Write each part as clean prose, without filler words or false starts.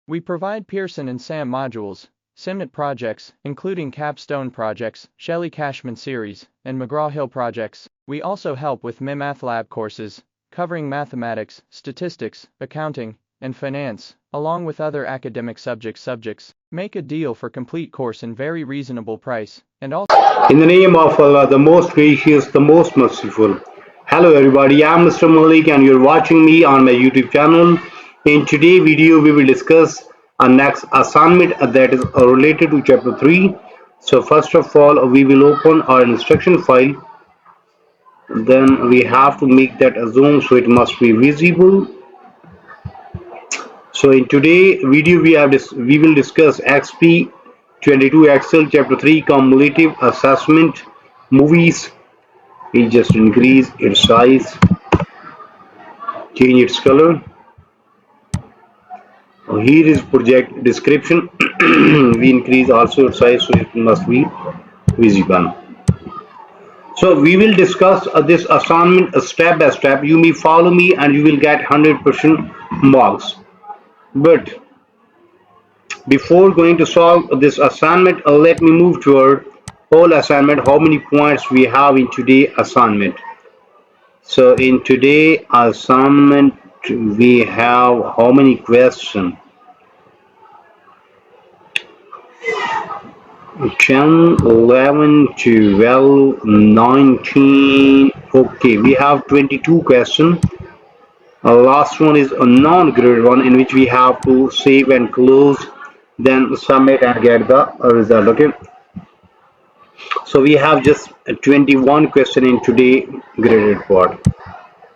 We provide Pearson and SAM modules, SIMNet projects, including Capstone projects, Shelley Cashman series, and McGraw-Hill projects. We also help with MyMathLab courses, covering mathematics, statistics, accounting, and finance, along with other academic subjects. Make a deal for complete course in very reasonable price, and also In the name of Allah, the most gracious, the most merciful. Hello everybody, I'm Mr. Malik and you're watching me on my YouTube channel. In today's video, we will discuss our next assignment that is related to chapter 3. So first of all, we will open our instruction file. Then we have to make that a zoom so it must be visible. So in today's video, we will discuss Exp22 Excel chapter 3 cumulative assessment movies. We just increase its size, change its color. Here is project description. We increase also its size so it must be visible. So we will discuss this assignment step by step. You may follow me and you will get 100% marks. But before going to solve this assignment, let me move toward whole assignment. How many points we have in today's assignment? So in today's assignment, we have how many questions? 10, 11, 12, 19. Okay, we have 22 questions. Last one is a non-graded one in which we have to save and close, then submit and get the result. Okay, so we have just 21 question in today graded part.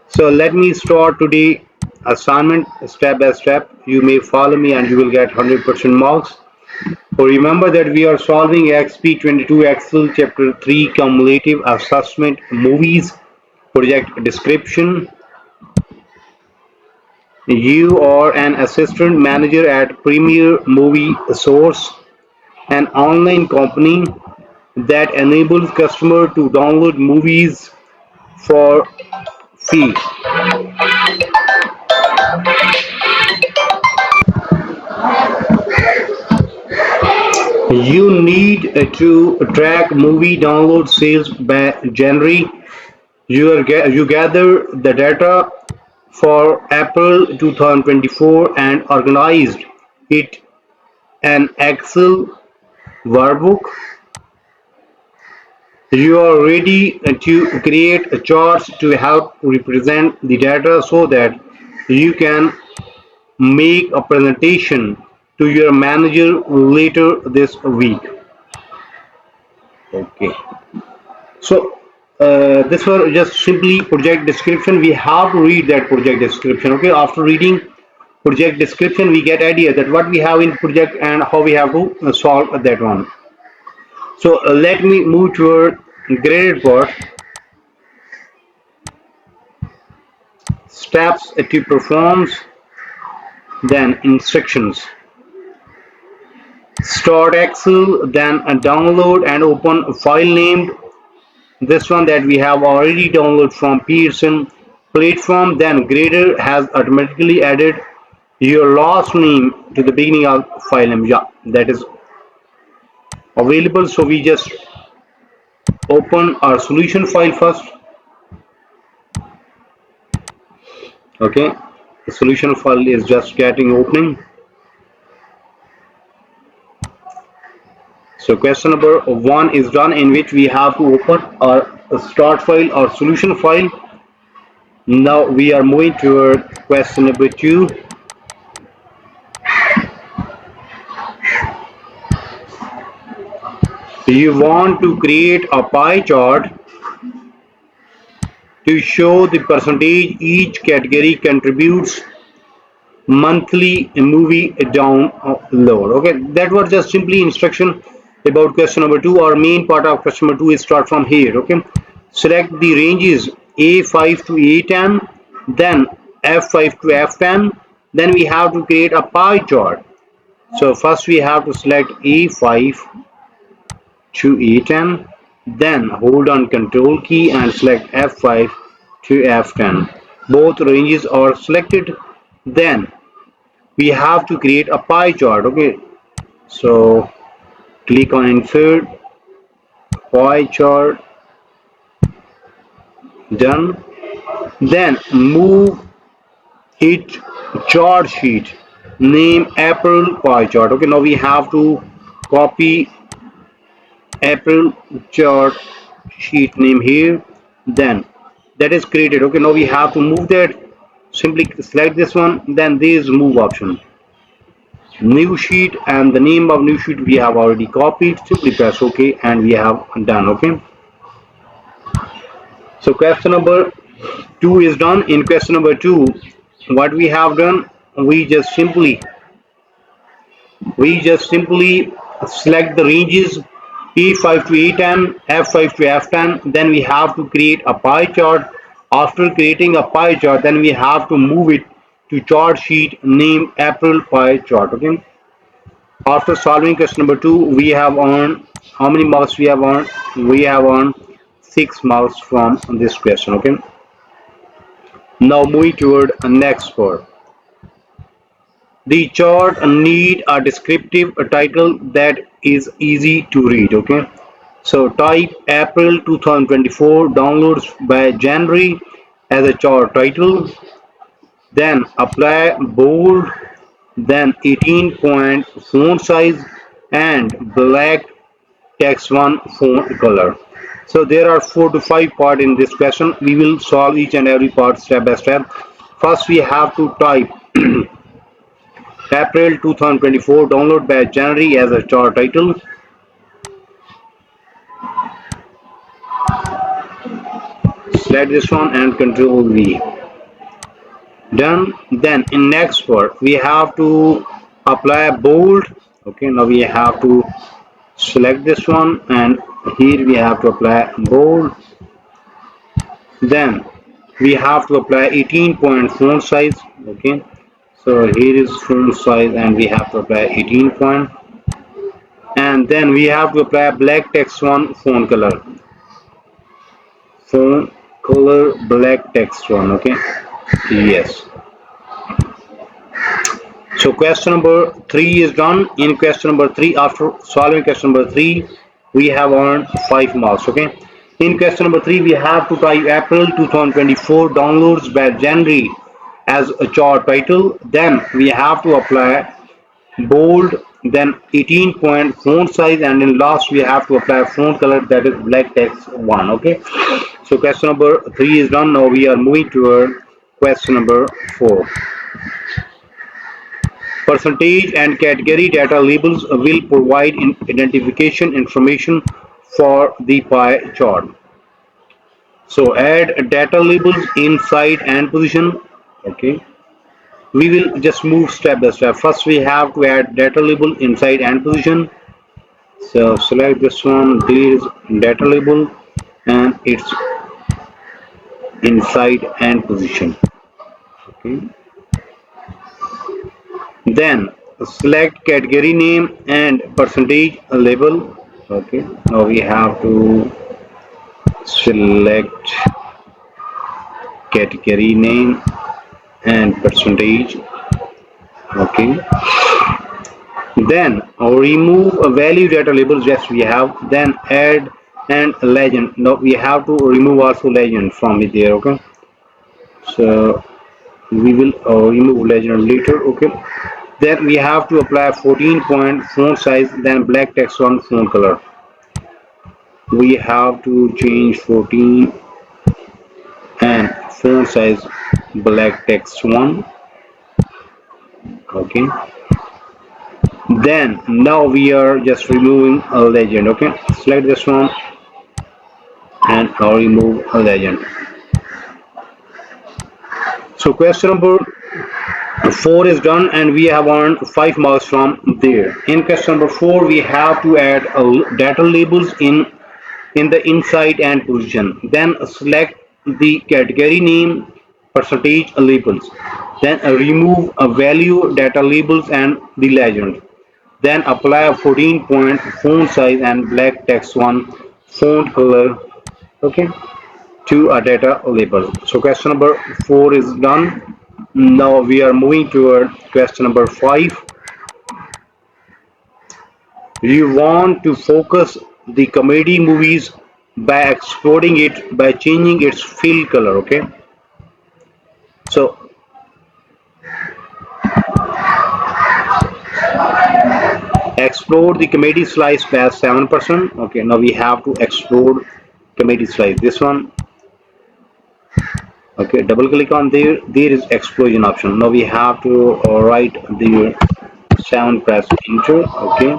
So let me start today assignment step by step. You may follow me and you will get 100% marks. So remember that we are solving Exp22 Excel chapter 3 cumulative assessment movies project description. You are an assistant manager at Premier Movie Source, an online company that enables customers to download movies for free. You need to track movie download sales by January. You gather the data for April 2024 and organized it an Excel workbook. You are ready to create charts to help represent the data so that you can make a presentation to your manager later this week. Okay, so this was just simply project description. We have to read that project description. Okay, after reading project description we get idea that what we have in project and how we have to solve that one. So let me move toward graded part. Steps to perform, then instructions. Start Excel, then download and open a file named this one that we have already downloaded from Pearson platform. Then grader has automatically added your last name to the beginning of file name. Yeah, that is available. So we just open our solution file first. Okay, the solution file is just getting opening. So question number 1 is done, in which we have to open our start file or solution file. Now we are moving toward question number 2. You want to create a pie chart to show the percentage each category contributes monthly movie download. Okay, that was just simply instruction about question number 2. Our main part of question number 2 is start from here. Okay, select the ranges A5 to A10, then F5 to F10. Then we have to create a pie chart. So first we have to select A5 to A10, then hold on control key and select F5 to F10. Both ranges are selected. Then we have to create a pie chart. Okay, so click on insert pie chart. Done. Then move it chart sheet, name April pie chart. Okay, now we have to copy April chart sheet name here. Then that is created. Okay, now we have to move that. Simply select this one, then this move option, new sheet, and the name of new sheet we have already copied. Simply press OK and we have done. Okay, so question number 2 is done. In question number 2, what we have done, we just simply select the ranges E5 to E10, F5 to F10. Then we have to create a pie chart. After creating a pie chart, then we have to move it to chart sheet named April pie chart. Okay, after solving question number 2, we have earned, how many marks we have earned? We have earned 6 marks from this question. Okay, now moving toward next part. The chart need a descriptive title that is easy to read. Okay, so type April 2024 downloads by January as a chart title, then apply bold, then 18-point font size and black text one font color. So there are 4 to 5 parts in this question. We will solve each and every part step by step. First we have to type April 2024 download by January as a chart title. Select this one and Control V. Done. Then in next part we have to apply bold. Okay, now we have to select this one and here we have to apply bold. Then we have to apply 18-point font size. Okay, so here is font size and we have to apply 18 point, and then we have to apply black text one font color. Font color black text one. Okay, yes. So question number 3 is done. In question number 3, after solving question number 3, we have earned 5 marks. Okay, in question number 3 we have to type April 2024 downloads by January as a chart title. Then we have to apply bold, then 18-point font size, and in last we have to apply font color, that is black text 1. Okay, so question number 3 is done. Now we are moving toward question number 4. Percentage and category data labels will provide identification information for the pie chart. So add data labels inside and position. Okay, we will just move step by step. First we have to add data label inside and position. So select this one, there is data label and it's inside and position. Okay, then select category name and percentage label. Okay, now we have to select category name and percentage. Okay, then remove a value data labels. Yes, we have. Then add and legend. Now we have to remove also legend from it there. Okay, so we will remove legend later. Okay, then we have to apply 14-point font size, then black text on font color. We have to change 14 and font size black text 1. Okay, then now we are just removing a legend. Okay, select this one and now remove a legend. So question number 4 is done and we have earned 5 marks from there. In question number 4 we have to add data labels in the inside and position. Then select the category name, percentage labels. Then remove a value data labels and the legend. Then apply a 14-point font size and black text 1 font color. Okay, to a data label. So question number 4 is done. Now we are moving toward question number 5. You want to focus the comedy movies by exploding it by changing its fill color. Okay, so explode the comedy slice by 7%. Okay, now we have to explode comedy slice. This one. Okay, double click on there. There is explosion option. Now we have to write the sound, press enter. Okay,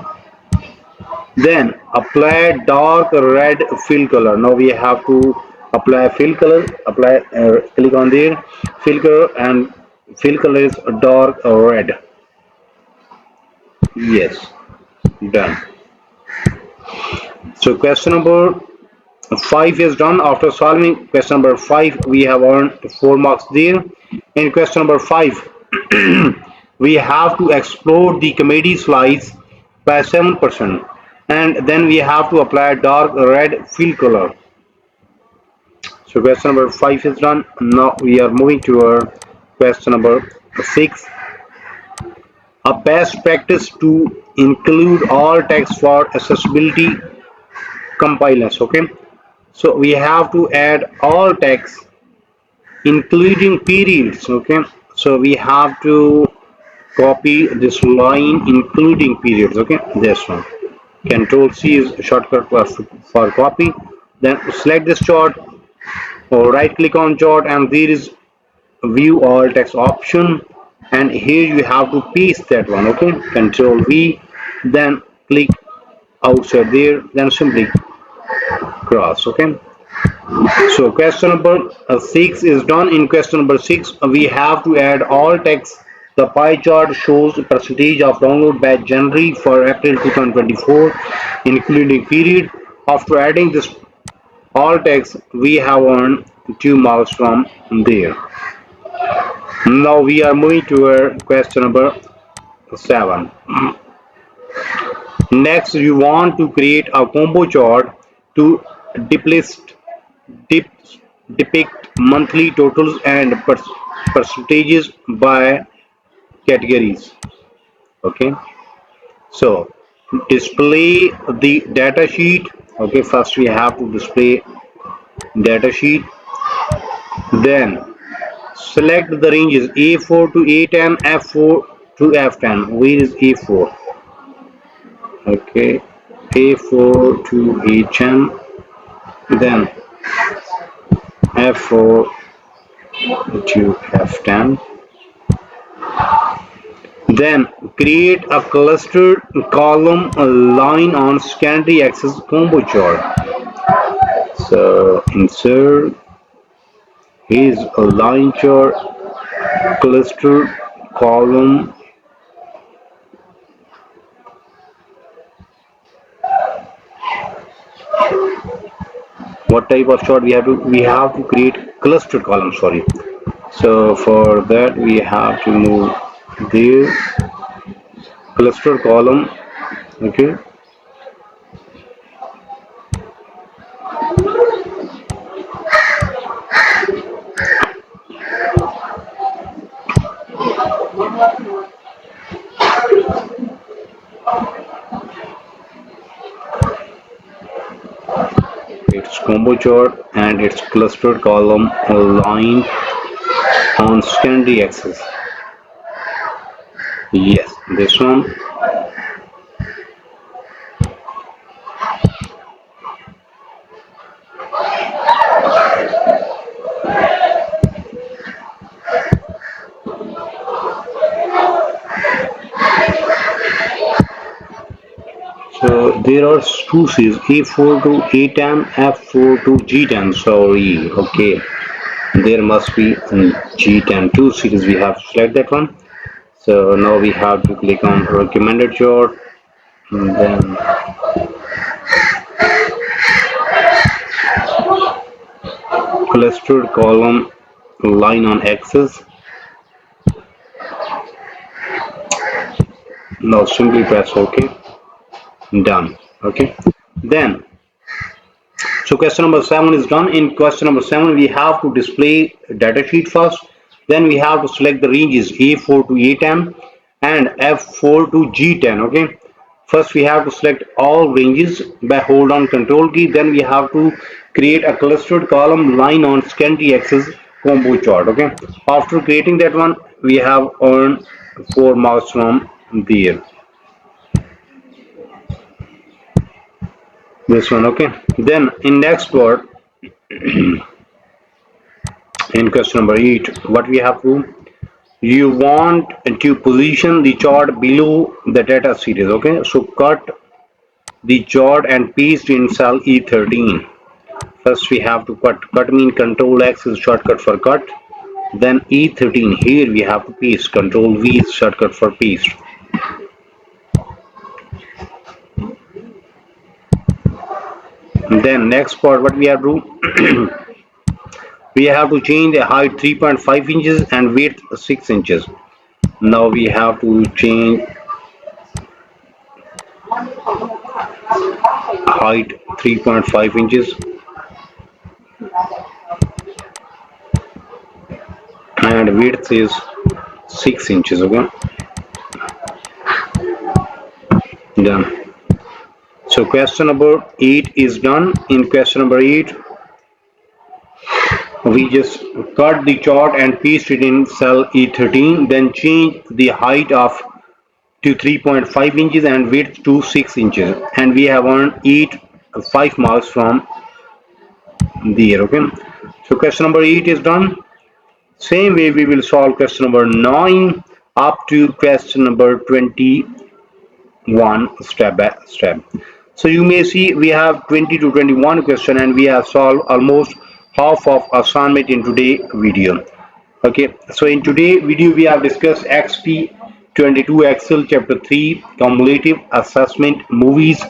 then apply dark red fill color. Now we have to apply fill color. Apply, click on there, fill color, and fill color is dark red. Yes, done. So question number 5 is done. After solving question number 5, we have earned 4 marks there. In question number 5, we have to explode the comedy slice by 7%, and then we have to apply dark red fill color. So question number 5 is done. Now we are moving to our question number 6. A best practice to include all text for accessibility compilers. Okay, so we have to add all text including periods. Okay, so we have to copy this line including periods. Okay, this one. Control C is shortcut for copy. Then select this chart or right click on chart, and there is view all text option, and here you have to paste that one. Okay, Control V, then click outside there, then simply cross. Okay, so question number 6 is done. In question number 6, we have to add all text. The pie chart shows percentage of download batch January for April 2024, including period. After adding this all text, we have earned 2 marks from there. Now we are moving to our question number 7. Next, you want to create a combo chart to deplist, dip, depict monthly totals and percentages by categories. Okay, so display the data sheet. Okay, first we have to display data sheet, then select the ranges A4 to A10, F4 to F10. Where is A4? Okay, A4 to A10, then F4 to F10. Then create a clustered column line on secondary axis combo chart. So insert, is a line chart, clustered column. What type of chart we have to? We have to create clustered column. Sorry. So for that we have to move there, clustered column. Okay. It's combo chart and it's clustered column line on secondary axis. Yes, this one. So there are two series, A4 to A10, F4 to G10. Sorry, okay. There must be G10 two series. We have to select that one. So now we have to click on recommended chart, and then clustered column line on axis. Now simply press OK. Done. Okay. Then, so question number 7 is done. In question number 7, we have to display data sheet first. Then we have to select the ranges A4 to A10 and F4 to G10. Okay. First we have to select all ranges by hold on control key. Then we have to create a clustered column line on scanty axis combo chart. Okay. After creating that one, we have earned 4 marks from there. This one. Okay. Then in next part, in question number 8, what we have to, you want to position the chart below the data series. Okay, so cut the chart and paste in cell E13. First we have to cut mean control X is shortcut for cut, then E13 here we have to paste, control V is shortcut for paste. Then next part, what we have to do, we have to change the height 3.5 inches and width 6 inches. Now we have to change height 3.5 inches and width is 6 inches. Okay, done. So question number 8 is done. In question number 8, we just cut the chart and paste it in cell E13, then change the height of to 3.5 inches and width to 6 inches, and we have earned 5 marks from there. Okay, so question number 8 is done. Same way we will solve question number 9 up to question number 21 step by step. So you may see we have 20 to 21 question and we have solved almost half of assignment in today's video. Okay, so in today's video we have discussed Exp22 Excel chapter 3 cumulative assessment movies.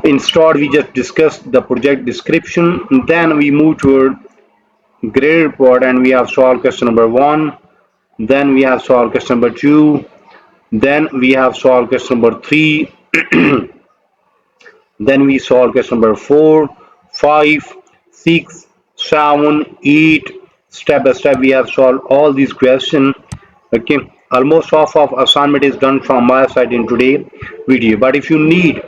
In start we just discussed the project description, then we move toward grade report and we have solved question number 1, then we have solved question number 2, then we have solved question number 3, then we solve question number 4, 5, 6, 7, 8. Step by step we have solved all these questions. Okay, almost half of assignment is done from my side in today's video, but if you need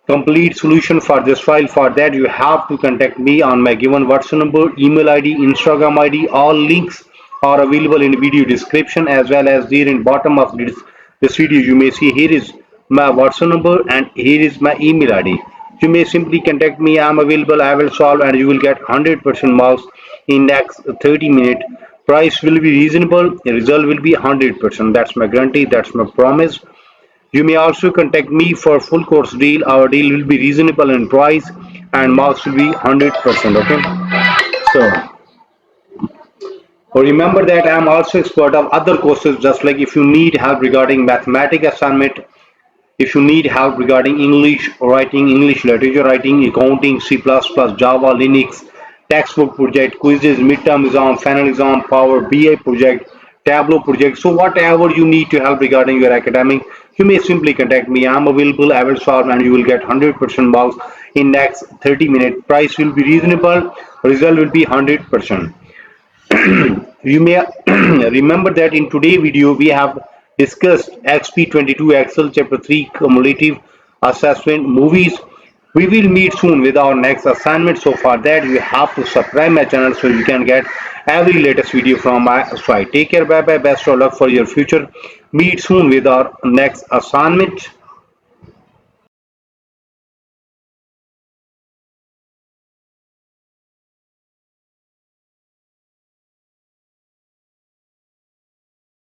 complete solution for this file, for that you have to contact me on my given WhatsApp number, email ID, Instagram ID. All links are available in video description as well as there in bottom of this video. You may see here is my WhatsApp number and here is my email ID. You may simply contact me. I am available. I will solve and you will get 100% marks in next 30 minutes. Price will be reasonable. The result will be 100%. That's my guarantee. That's my promise. You may also contact me for full course deal. Our deal will be reasonable in price and marks will be 100%. Okay. So remember that I am also expert of other courses, just like if you need help regarding mathematics assignment, if you need help regarding English writing, English literature writing, accounting, C++, Java, Linux, textbook project, quizzes, midterm exam, final exam, Power BI project, Tableau project. So whatever you need to help regarding your academic, you may simply contact me. I am available. I will solve and you will get 100% marks in next 30 minutes. Price will be reasonable. Result will be 100%. You may remember that in today's video we have discussed Exp22 Excel chapter 3 cumulative assessment movies. We will meet soon with our next assignment. So for that you have to subscribe my channel so you can get every latest video from my site. Take care, bye bye, best of luck for your future. Meet soon with our next assignment.